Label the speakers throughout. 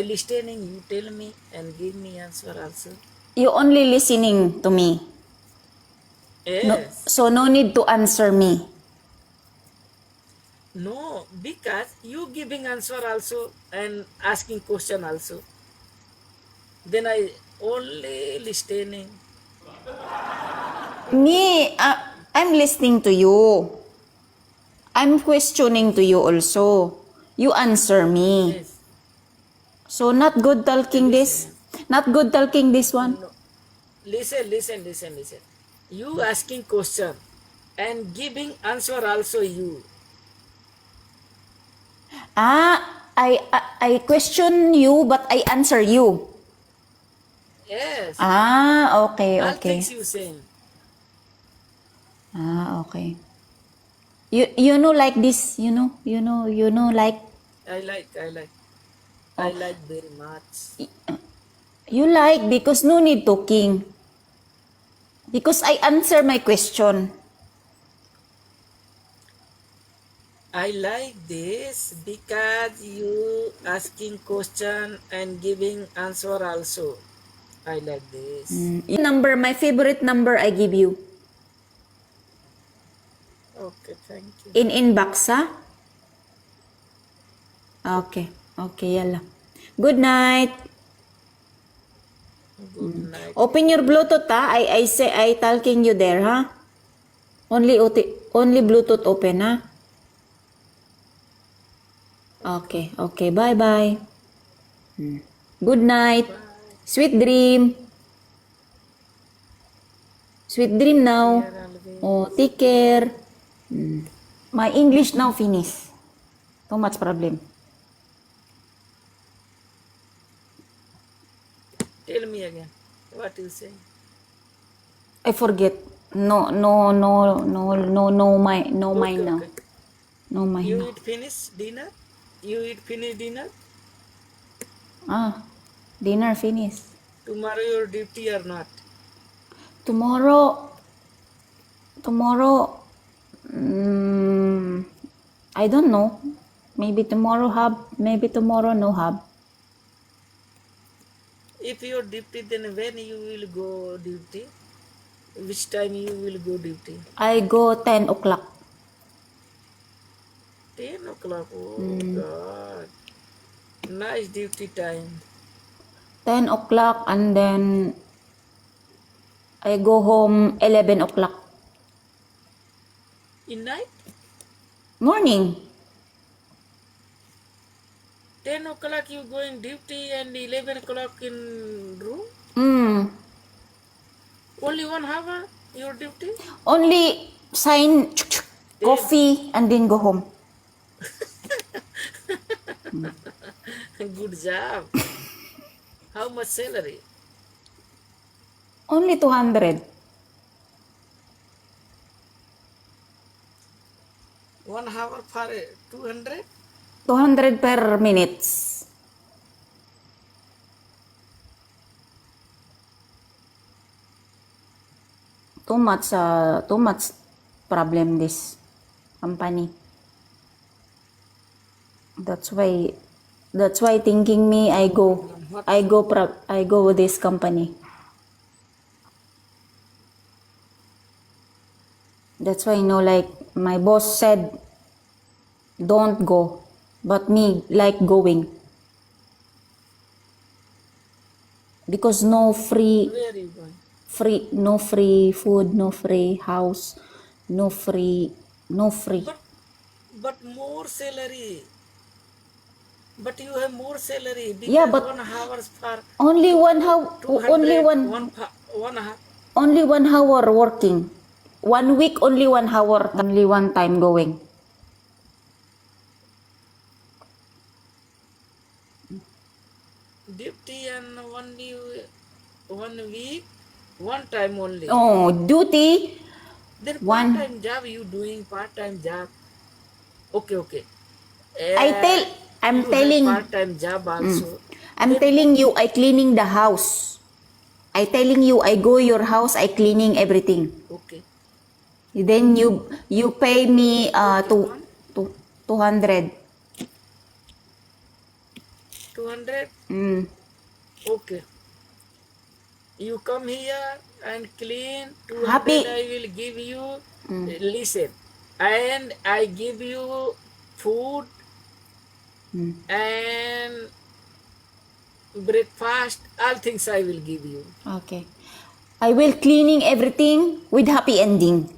Speaker 1: Listening, you tell me and give me answer also.
Speaker 2: You only listening to me. No,
Speaker 1: Yes.
Speaker 2: so no need to answer me.
Speaker 1: No, because you giving answer also and asking question also. Then I only listening.
Speaker 2: Me, I'm listening to you. I'm questioning to you also. You answer me.
Speaker 1: Yes.
Speaker 2: So not good talking
Speaker 1: Listen.
Speaker 2: this. Not good talking this one.
Speaker 1: No. Listen. You asking question and giving answer also you.
Speaker 2: I question you but I answer you.
Speaker 1: Yes.
Speaker 2: Okay,
Speaker 1: All
Speaker 2: okay.
Speaker 1: things you saying.
Speaker 2: Okay. You know like this, you know like
Speaker 1: I like. I
Speaker 2: oh,
Speaker 1: like very much.
Speaker 2: you like because no need talking. Because I answer my question.
Speaker 1: I like this because you asking question and giving answer also. I like this.
Speaker 2: Number, my favorite number I give you.
Speaker 1: Okay, thank you.
Speaker 2: In inbox ha? Okay. Okay, yala. Good night.
Speaker 1: Good night.
Speaker 2: Open your Bluetooth ha. I say I talking you there ha. Only Bluetooth open ha. Okay. Okay. Bye bye. Good night.
Speaker 1: Bye.
Speaker 2: Sweet dream. Sweet dream
Speaker 1: Take
Speaker 2: now.
Speaker 1: care
Speaker 2: Oh,
Speaker 1: always.
Speaker 2: take care. My English now finish. Too much problem.
Speaker 1: Tell me again. What you say?
Speaker 2: I forget. No
Speaker 1: Okay,
Speaker 2: mine now.
Speaker 1: okay.
Speaker 2: No mine
Speaker 1: You
Speaker 2: now.
Speaker 1: eat finish dinner? You eat finish dinner?
Speaker 2: Dinner finish.
Speaker 1: Tomorrow your duty or not?
Speaker 2: Tomorrow, tomorrow, I don't know. Maybe tomorrow have, maybe tomorrow no have.
Speaker 1: If your duty, then when you will go duty? Which time you will go duty?
Speaker 2: I go 10 o'clock.
Speaker 1: 10 o'clock. Oh God. Nice duty time.
Speaker 2: 10 o'clock and then I go home 11 o'clock.
Speaker 1: In night?
Speaker 2: Morning.
Speaker 1: 10 o'clock you going duty and 11 o'clock in room?
Speaker 2: Mm.
Speaker 1: Only 1 hour your duty?
Speaker 2: Only sign
Speaker 1: 10.
Speaker 2: coffee and then go home.
Speaker 1: Good job. How much salary?
Speaker 2: Only 200.
Speaker 1: 1 hour for 200?
Speaker 2: 200 per minutes. Too much problem this company. That's why thinking me I go with this company. That's why like my boss said don't go, but me like going because no
Speaker 1: Where you going?
Speaker 2: no free food, no free house, no free.
Speaker 1: But more salary. But you have more salary
Speaker 2: Yeah,
Speaker 1: because
Speaker 2: but
Speaker 1: 1 hour for
Speaker 2: only
Speaker 1: two,
Speaker 2: one how only
Speaker 1: 200,
Speaker 2: one
Speaker 1: 1 hour.
Speaker 2: only 1 hour working. 1 week only 1 hour, only one time going.
Speaker 1: Duty and only 1 week, one time only.
Speaker 2: Oh, duty
Speaker 1: Then
Speaker 2: one.
Speaker 1: part-time job you doing part-time job. Okay.
Speaker 2: I tell I'm
Speaker 1: You have
Speaker 2: telling
Speaker 1: part-time job also.
Speaker 2: I'm
Speaker 1: Then
Speaker 2: telling you I cleaning the house. I telling you I go your house I cleaning everything.
Speaker 1: okay.
Speaker 2: Then you pay me
Speaker 1: Okay,
Speaker 2: to 200.
Speaker 1: 200.
Speaker 2: Mm.
Speaker 1: Okay. You come here and clean 200.
Speaker 2: Happy.
Speaker 1: I will give you. Listen, and I give you food
Speaker 2: Mm.
Speaker 1: and breakfast. All things I will give you.
Speaker 2: Okay. I will cleaning everything with happy ending.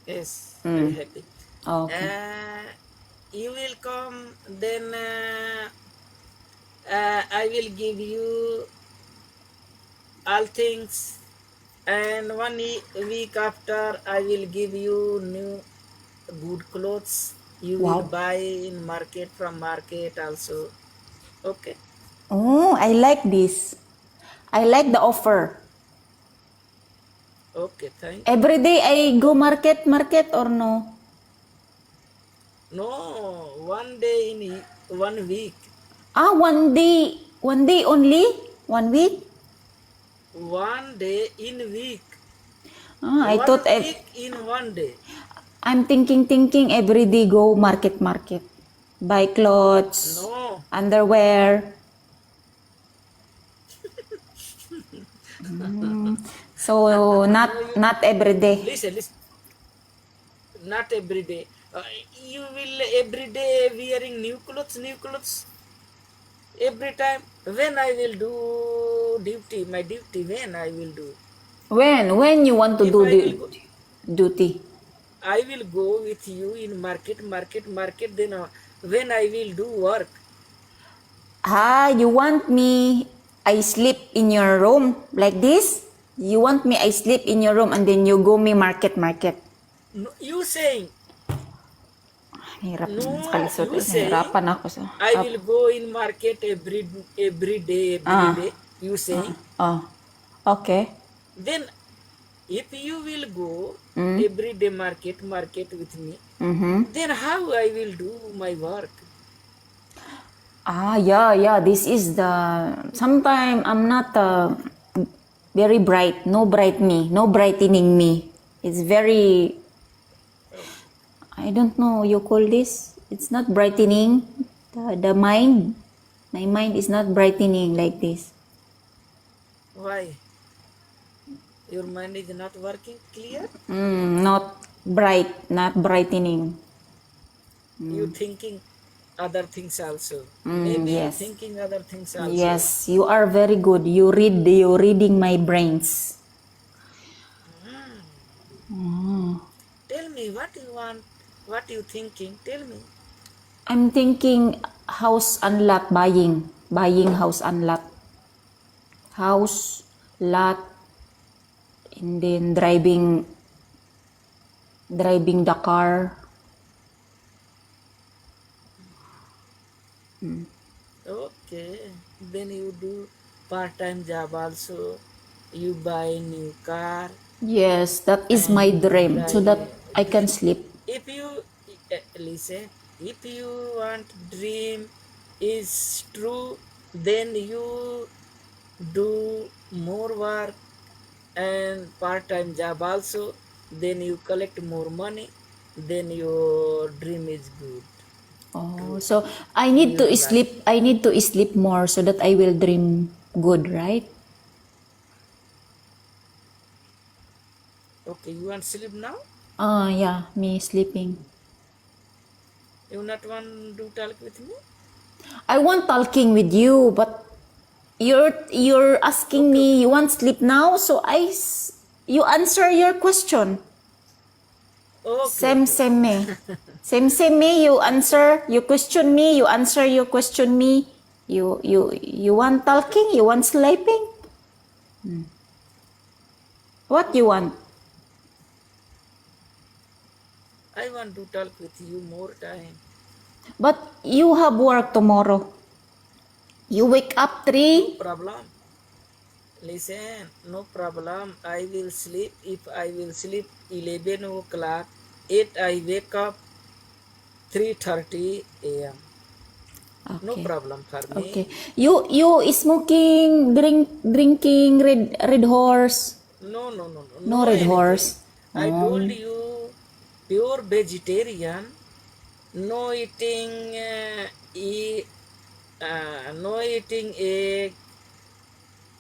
Speaker 1: Yes, I
Speaker 2: Mm.
Speaker 1: happy.
Speaker 2: Okay.
Speaker 1: You will come, then I will give you all things, and week after I will give you new good clothes. You will
Speaker 2: Wow.
Speaker 1: buy in market, from market also. Okay.
Speaker 2: Oh, I like this. I like the offer.
Speaker 1: Okay, thank you.
Speaker 2: Every day I go market or no?
Speaker 1: No, one day in 1 week.
Speaker 2: Ah, one day only? 1 week?
Speaker 1: 1 day in week.
Speaker 2: Ah, I
Speaker 1: One
Speaker 2: thought
Speaker 1: week in 1 day.
Speaker 2: I'm thinking every day go market. Buy clothes,
Speaker 1: No,
Speaker 2: underwear. So
Speaker 1: no, you
Speaker 2: not every day.
Speaker 1: listen. Not every day. You will every day wearing new clothes every time. When I will do duty, my duty, when I will do.
Speaker 2: When you want to
Speaker 1: If
Speaker 2: do
Speaker 1: I will
Speaker 2: the
Speaker 1: go,
Speaker 2: duty?
Speaker 1: I will go with you in market. Then when I will do work,
Speaker 2: Ah, you want me I sleep in your room like this? You want me I sleep in your room and then you go me market.
Speaker 1: no, you saying
Speaker 2: Hirap naman sa
Speaker 1: no,
Speaker 2: kalisod.
Speaker 1: you saying
Speaker 2: Nahirapan ako sa...
Speaker 1: I will go in market every
Speaker 2: Ah,
Speaker 1: day. You saying
Speaker 2: ah. Okay.
Speaker 1: then if you will go
Speaker 2: Mm.
Speaker 1: every day market with me,
Speaker 2: Mm-hmm.
Speaker 1: then how I will do my work?
Speaker 2: Ah, yeah. This is the... Sometime I'm not very bright. No bright me. No brightening me. It's very... I don't know you call this. It's not brightening. The mind. My mind is not brightening like this.
Speaker 1: Why? Your mind is not working clear?
Speaker 2: Not bright. Not brightening.
Speaker 1: You thinking other things also. Maybe you
Speaker 2: Yes.
Speaker 1: thinking other things also.
Speaker 2: Yes, you are very good. You're reading my brains.
Speaker 1: Tell me what you want, what you thinking. Tell me.
Speaker 2: I'm thinking house unlock buying. Buying house unlock. House, lot, and then driving the car.
Speaker 1: Okay. Then you do part-time job also. You buy new car
Speaker 2: Yes, that is my
Speaker 1: and you
Speaker 2: dream. So that
Speaker 1: drive.
Speaker 2: I can sleep.
Speaker 1: If you listen, if you want dream is true, then you do more work and part-time job also, then you collect more money, then your dream is good.
Speaker 2: Oh,
Speaker 1: True.
Speaker 2: so I
Speaker 1: You
Speaker 2: need to
Speaker 1: right.
Speaker 2: sleep. I need to sleep more so that I will dream good, right?
Speaker 1: Okay, you want sleep now?
Speaker 2: Ah, yeah, me sleeping.
Speaker 1: You not want to talk with me?
Speaker 2: I want talking with you, but you're asking
Speaker 1: Okay,
Speaker 2: me
Speaker 1: okay.
Speaker 2: you want sleep now, so you answer your question.
Speaker 1: Okay,
Speaker 2: Same
Speaker 1: okay,
Speaker 2: same me.
Speaker 1: okay.
Speaker 2: Same me. You answer. You question me. You answer. You question me. You want
Speaker 1: Okay,
Speaker 2: talking. You want sleeping. What you want?
Speaker 1: I want to talk with you more time.
Speaker 2: But you have work tomorrow. You wake up
Speaker 1: No
Speaker 2: 3.
Speaker 1: problem. Listen, no problem. I will sleep. If I will sleep 11 o'clock, 8 I wake up 3:30 a.m. No
Speaker 2: Okay.
Speaker 1: problem for
Speaker 2: Okay.
Speaker 1: me.
Speaker 2: You smoking, drinking red horse.
Speaker 1: No
Speaker 2: No red
Speaker 1: anything.
Speaker 2: horse.
Speaker 1: I told
Speaker 2: Oh.
Speaker 1: you pure vegetarian. no eating no eating egg,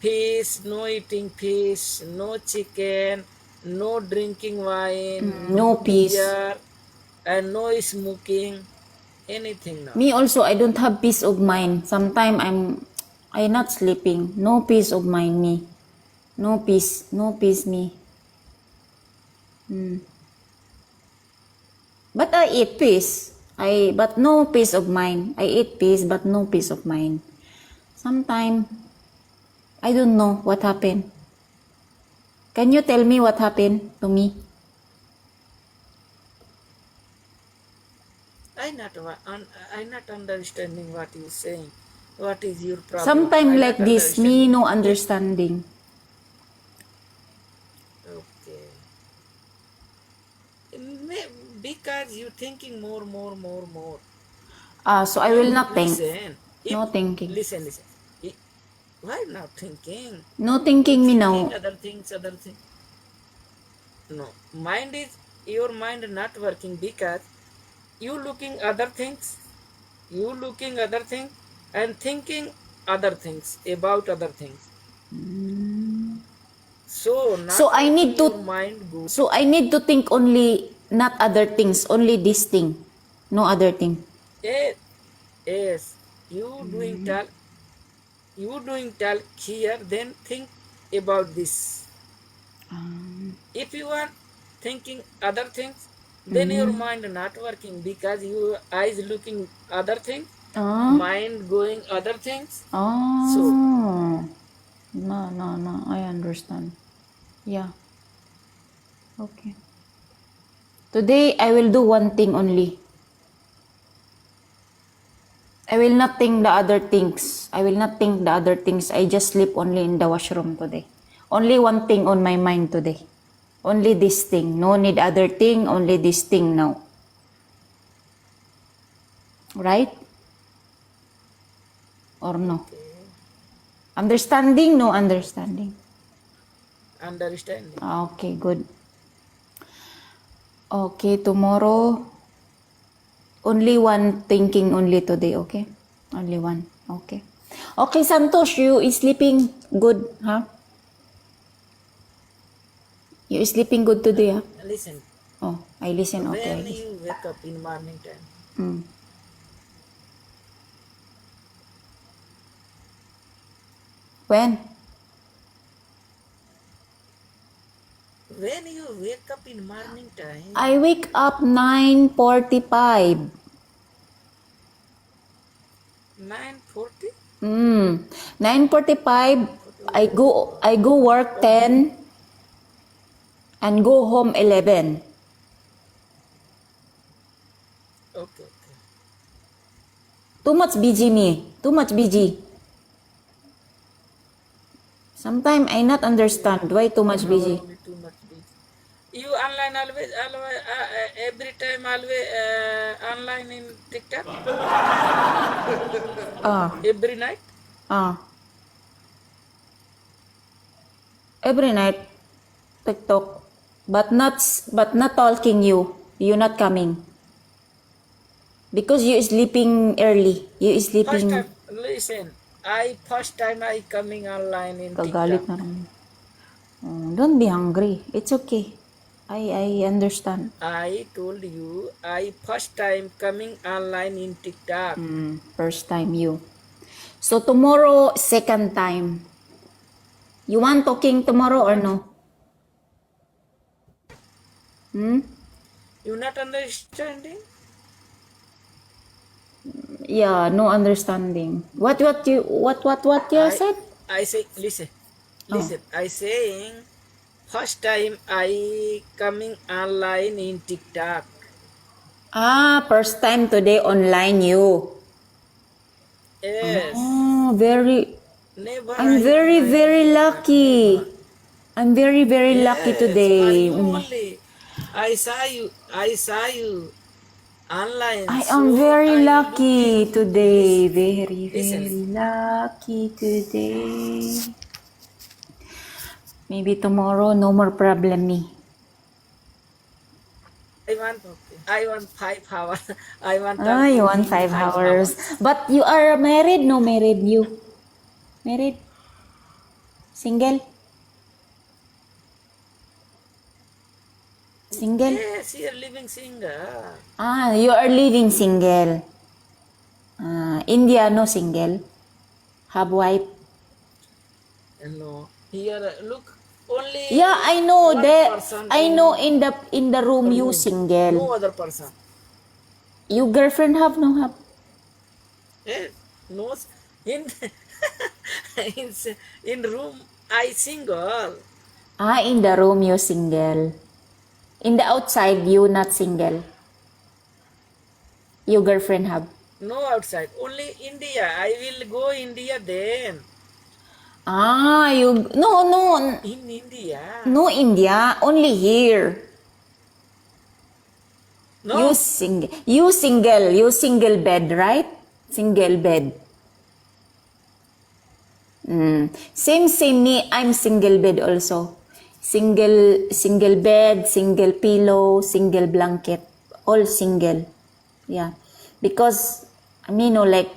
Speaker 1: fish, no eating fish, no chicken, no drinking wine,
Speaker 2: No
Speaker 1: no
Speaker 2: peace.
Speaker 1: beer, and no smoking, anything now.
Speaker 2: Me also, I don't have peace of mind. Sometimes I not sleeping. No peace of mind me. No peace me. But I eat peace. But no peace of mind. I eat peace but no peace of mind. Sometimes I don't know what happened. Can you tell me what happened to me?
Speaker 1: I not understanding what you saying. What is your problem?
Speaker 2: Sometimes
Speaker 1: I
Speaker 2: like
Speaker 1: not
Speaker 2: this,
Speaker 1: understand.
Speaker 2: me no understanding.
Speaker 1: Okay. Because you thinking more.
Speaker 2: So I will not think.
Speaker 1: Listen.
Speaker 2: No thinking.
Speaker 1: Listen. If- Why not thinking?
Speaker 2: No
Speaker 1: You
Speaker 2: thinking me
Speaker 1: thinking
Speaker 2: now.
Speaker 1: other things. No. Your mind not working because you looking other things. You looking other things and thinking other things about other things. So
Speaker 2: So
Speaker 1: not
Speaker 2: I need
Speaker 1: working
Speaker 2: to
Speaker 1: your mind good.
Speaker 2: So I need to think only not other things, only this thing. No other thing.
Speaker 1: Yes, yes. You doing talk here, then think about this. If you are thinking other things, then your mind not working because your eyes looking other things,
Speaker 2: Ah.
Speaker 1: mind going other things. So
Speaker 2: Oh. No. I understand. Yeah. Okay. Today I will do one thing only. I will not think the other things. I will not think the other things. I just sleep only in the washroom today. Only one thing on my mind today. Only this thing. No need other thing. Only this thing now. Right? Or no?
Speaker 1: okay,
Speaker 2: Understanding? No understanding.
Speaker 1: understanding.
Speaker 2: Okay, good. Okay, tomorrow, only one thinking only today, okay? Only one, okay. Okay, Santosh, you is sleeping good, huh? You is sleeping good today, huh?
Speaker 1: Listen,
Speaker 2: Oh, I listen, okay, I
Speaker 1: when
Speaker 2: listen.
Speaker 1: you wake up in morning time,
Speaker 2: Mm. When?
Speaker 1: when you wake up in morning time,
Speaker 2: I wake up 9:45.
Speaker 1: 9:40,
Speaker 2: 9:45, I go work 10 and go home 11.
Speaker 1: okay.
Speaker 2: Too much busy me. Too much busy. Sometimes I not understand why too much busy.
Speaker 1: Probably too much busy. You online always every time always online in TikTok
Speaker 2: Ah,
Speaker 1: every night.
Speaker 2: ah. Every night, TikTok. But not talking you. You not coming. Because you sleeping early. You
Speaker 1: First
Speaker 2: sleeping
Speaker 1: time, listen. First time I coming online in
Speaker 2: kagalit
Speaker 1: TikTok.
Speaker 2: na naman. Oh, don't be hungry. It's okay. I understand.
Speaker 1: I told you I first time coming online in TikTok.
Speaker 2: First time you. So tomorrow, second time. You want talking tomorrow or no?
Speaker 1: You not understanding?
Speaker 2: Yeah, no understanding. What you
Speaker 1: I
Speaker 2: said?
Speaker 1: I say listen.
Speaker 2: Oh.
Speaker 1: I saying first time I coming online in TikTok.
Speaker 2: First time today online you.
Speaker 1: Yes.
Speaker 2: Oh,
Speaker 1: Never
Speaker 2: I'm
Speaker 1: I
Speaker 2: very,
Speaker 1: online in
Speaker 2: very
Speaker 1: TikTok. Never.
Speaker 2: lucky. I'm very, very lucky
Speaker 1: Yes. For
Speaker 2: today.
Speaker 1: you only. I saw you. I saw you online.
Speaker 2: I am
Speaker 1: So
Speaker 2: very
Speaker 1: I
Speaker 2: lucky
Speaker 1: looking.
Speaker 2: today. Very,
Speaker 1: Listen.
Speaker 2: very lucky today. Maybe tomorrow, no more problem me.
Speaker 1: I want. Okay. I want 5 hours. I want
Speaker 2: Ah,
Speaker 1: talk
Speaker 2: you
Speaker 1: with
Speaker 2: want
Speaker 1: him
Speaker 2: 5 hours. But you are married? No, married you. Married? Single? Single?
Speaker 1: Yes, you're living single.
Speaker 2: Ah, you are living single. India, no single. Have wife.
Speaker 1: No, here look only
Speaker 2: Yeah, I know
Speaker 1: one
Speaker 2: that.
Speaker 1: person
Speaker 2: I
Speaker 1: in
Speaker 2: know in the room you
Speaker 1: room,
Speaker 2: single.
Speaker 1: no other person.
Speaker 2: You girlfriend have no have?
Speaker 1: Yes, no in in in room I single.
Speaker 2: Ah, in the room you single. In the outside you not single. You girlfriend have?
Speaker 1: No outside, only India. I will go India then.
Speaker 2: Ah, you no
Speaker 1: In India.
Speaker 2: no India, only here.
Speaker 1: No,
Speaker 2: You single bed, right? Single bed. Same me. I'm single bed also. Single bed, single pillow, single blanket, all single. Yeah, because I mean, no like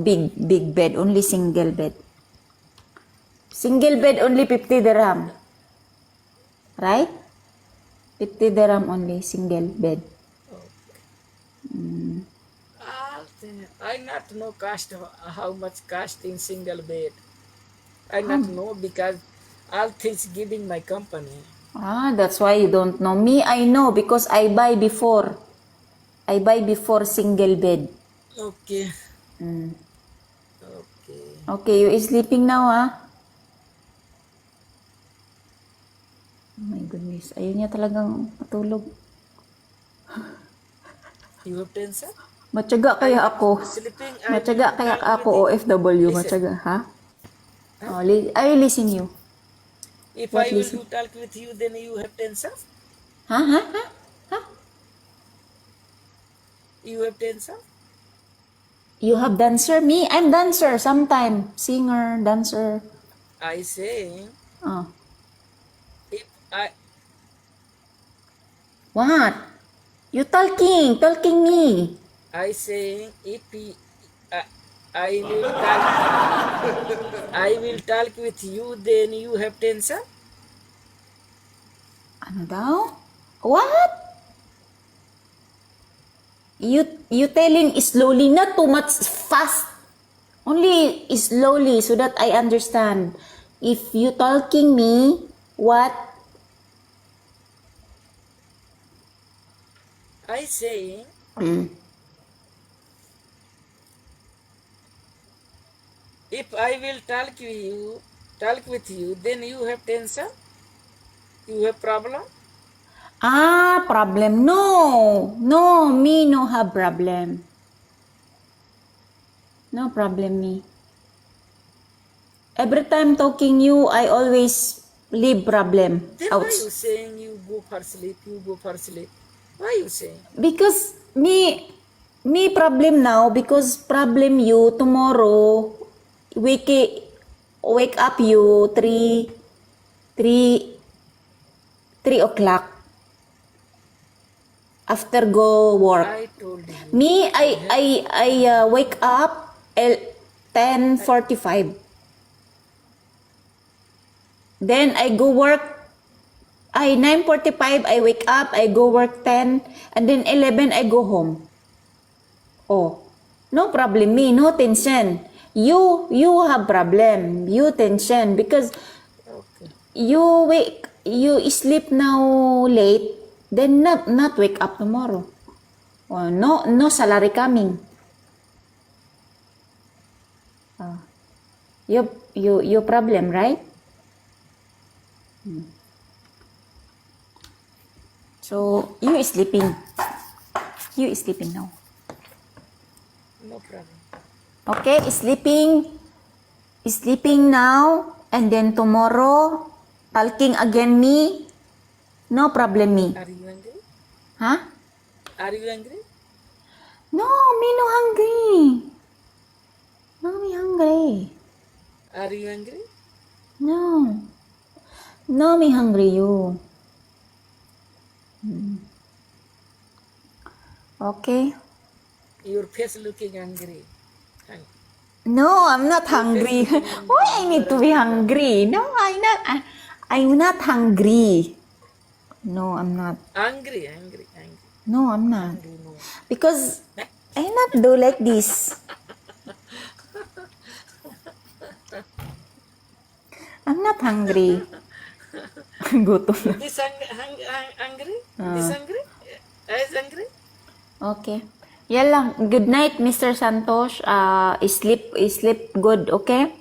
Speaker 2: big bed, only single bed. Single bed only 50 dirham, right? 50 dirham only single bed.
Speaker 1: I not know cost how much cost in single bed. I not
Speaker 2: Ah,
Speaker 1: know because all things giving my company.
Speaker 2: that's why you don't know. Me, I know because I buy before. I buy before single bed.
Speaker 1: Okay, okay.
Speaker 2: Okay, you is sleeping now, ah? Oh my goodness. Ayun niya talagang matulog.
Speaker 1: You have tension?
Speaker 2: Matyaga
Speaker 1: I
Speaker 2: kaya ako.
Speaker 1: sleeping. I will
Speaker 2: Matyaga kaya
Speaker 1: talk with
Speaker 2: ako
Speaker 1: him.
Speaker 2: OFW.
Speaker 1: Listen.
Speaker 2: Matyaga, ha?
Speaker 1: Huh?
Speaker 2: Oh, I listen you.
Speaker 1: If
Speaker 2: What
Speaker 1: I will
Speaker 2: listen?
Speaker 1: do talk with you, then you have tension.
Speaker 2: Ha? Ha? Ha? Ha?
Speaker 1: You have tension.
Speaker 2: You have dancer? Me? I'm dancer sometime. Singer, dancer.
Speaker 1: I say
Speaker 2: Oh.
Speaker 1: if I
Speaker 2: What? You talking. Talking me.
Speaker 1: I saying if he, I, I will talk I will talk with you, then you have tension.
Speaker 2: Ano daw? What? You telling slowly, not too much fast. Only slowly so that I understand. If you talking me, what?
Speaker 1: I saying if I will talk with you, then you have tension. You have problem.
Speaker 2: Ah, problem. No. No, me no have problem. No problem me. Every time talking you, I always leave problem
Speaker 1: Then
Speaker 2: out.
Speaker 1: why you saying you go for sleep? You go for sleep. Why you saying?
Speaker 2: Because me problem now because problem you tomorrow wake up you 3 3 o'clock after go work.
Speaker 1: I told you.
Speaker 2: Me
Speaker 1: I have.
Speaker 2: I wake up 10:45. Then I go work. 9:45 I wake up, I go work 10 and then 11 I go home. Oh, no problem me, no tension. You have problem, you tension because
Speaker 1: Okay.
Speaker 2: you sleep now late, then not wake up tomorrow. Oh, no salary coming. Oh, you problem, right? So you is sleeping. You is sleeping now.
Speaker 1: No problem.
Speaker 2: Okay, sleeping now, and then tomorrow, talking again me, no problem me.
Speaker 1: Are you angry?
Speaker 2: Huh?
Speaker 1: Are you angry?
Speaker 2: No, me no hungry. No, me hungry.
Speaker 1: Are you angry?
Speaker 2: No. No, me hungry you. Okay.
Speaker 1: Your face looking angry. Hang-
Speaker 2: No, I'm not hungry. Why I need to be hungry? No, I'm not hungry. No, I'm not.
Speaker 1: Angry.
Speaker 2: No, I'm not.
Speaker 1: Angry, no.
Speaker 2: Because I not do like this. I'm not hungry. Gutom.
Speaker 1: This angry? This angry? Is angry?
Speaker 2: Okay. Yan lang. Good night, Mr. Santos. Sleep good, okay?